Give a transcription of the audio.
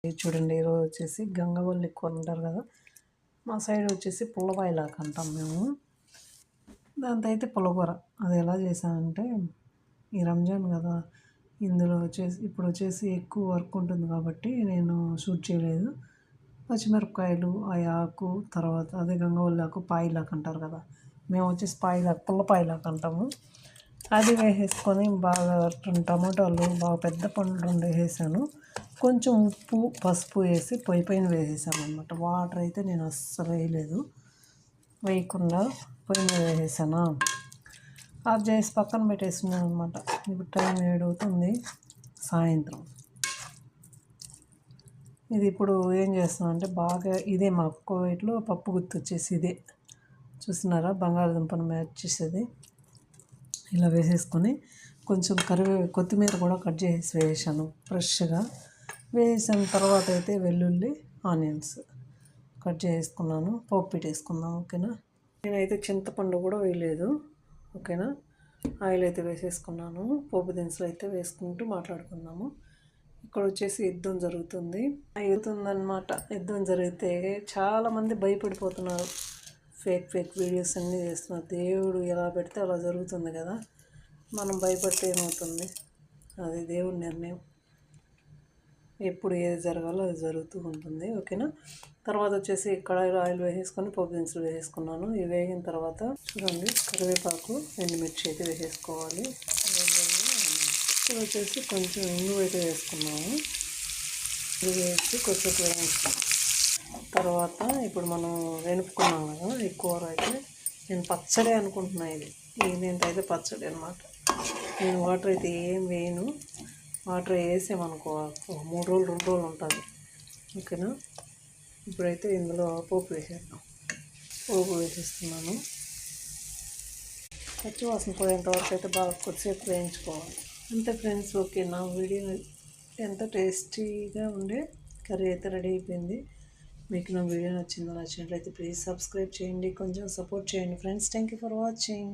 ఇది చూడండి, ఈరోజు వచ్చేసి గంగవల్లి కూర అంటారు కదా, మా సైడ్ వచ్చేసి పుల్లబాయిలాక అంటాం మేము. దాంతో అయితే పుల్లకూర. అది ఎలా చేశానంటే, ఈ రంజాన్ కదా, ఇందులో ఇప్పుడు వచ్చేసి ఎక్కువ వర్క్ ఉంటుంది కాబట్టి నేను షూట్ చేయలేదు. పచ్చిమిరపకాయలు, ఆ ఆకు, తర్వాత అదే గంగవల్లి ఆకు పాయిలాక అంటారు కదా, మేము వచ్చేసి పుల్లపాయిలాక అంటాము. అది వేసేసుకొని బాగా టమాటాలు బాగా పెద్ద పండ్లు వేసేసాను. కొంచెం ఉప్పు, పసుపు వేసి పొయ్యి పైన వేసేసాను అనమాట. వాటర్ అయితే నేను అస్సలు వేయలేదు, వేయకుండా పొయ్యి మీద వేసేసాను. ఆఫ్ చేసి పక్కన పెట్టేస్తున్నాను అనమాట. ఇప్పుడు టైం 7 అవుతుంది, సాయంత్రం. ఇది ఇప్పుడు ఏం చేస్తున్నాను అంటే, బాగా ఇదే మా కోవిట్లో పప్పు గుత్తి వచ్చేసి ఇదే చూస్తున్నారా, బంగాళదుంపను మ్యాచ్ చేసేది. ఇలా వేసేసుకొని కొంచెం కొత్తిమీర కూడా కట్ చేసి వేసాను ఫ్రెష్గా. వేసిన తర్వాత అయితే వెల్లుల్లి, ఆనియన్స్ కట్ చేసుకున్నాను. పోపు పెట్టేసుకుందాం, ఓకేనా. నేనైతే చింతపండు కూడా వేయలేదు, ఓకేనా. ఆయిల్ అయితే వేసేసుకున్నాను. పోపు దినుసులు అయితే వేసుకుంటూ మాట్లాడుకుందాము. ఇక్కడ వచ్చేసి యుద్ధం జరుగుతుంది అన్నమాట. యుద్ధం జరిగితే చాలామంది భయపడిపోతున్నారు. ఫేక్ వీడియోస్ అన్నీ చేస్తున్నారు. దేవుడు ఎలా పెడితే అలా జరుగుతుంది కదా, మనం భయపడితే ఏమవుతుంది? అది దేవుడి నిర్ణయం. ఎప్పుడు ఏది జరగాలో అది జరుగుతూ ఉంటుంది, ఓకేనా. తర్వాత వచ్చేసి కడాయిలో ఆయిల్ వేసేసుకొని పోపు దినుసులు వేసేసుకున్నాను. ఇవి వేగిన తర్వాత చూడండి, కరివేపాకు, ఎండుమిర్చి అయితే వేసేసుకోవాలి. ఇప్పుడు వచ్చేసి కొంచెం ఇంగు అయితే వేసుకున్నాము. ఇది వేసి కొంచెం వేయించుకున్నాం తర్వాత ఇప్పుడు మనం వెనుపుకున్నాం కదా ఈ కూర అయితే. నేను పచ్చడి అనుకుంటున్నాను ఇది. నేనైతే పచ్చడి అనమాట. నేను వాటర్ అయితే ఏం వేయను. వాటర్ వేసామనుకో 3 రోజులు 2 రోజులు ఉంటుంది, ఓకేనా. ఇప్పుడైతే ఇందులో పోపు వేసేద్దాం. పోపు వేసేస్తున్నాను. పచ్చివాసన పోయేంత వరకు అయితే బాగా కొద్దిసేపు వేయించుకోవాలి. అంతే ఫ్రెండ్స్, ఓకే. నా వీడియో ఎంత టేస్టీగా ఉండే కర్రీ అయితే రెడీ అయిపోయింది. మీకు నా వీడియో నచ్చినట్లయితే ప్లీజ్ సబ్స్క్రైబ్ చేయండి, కొంచెం సపోర్ట్ చేయండి friends. Thank you for watching.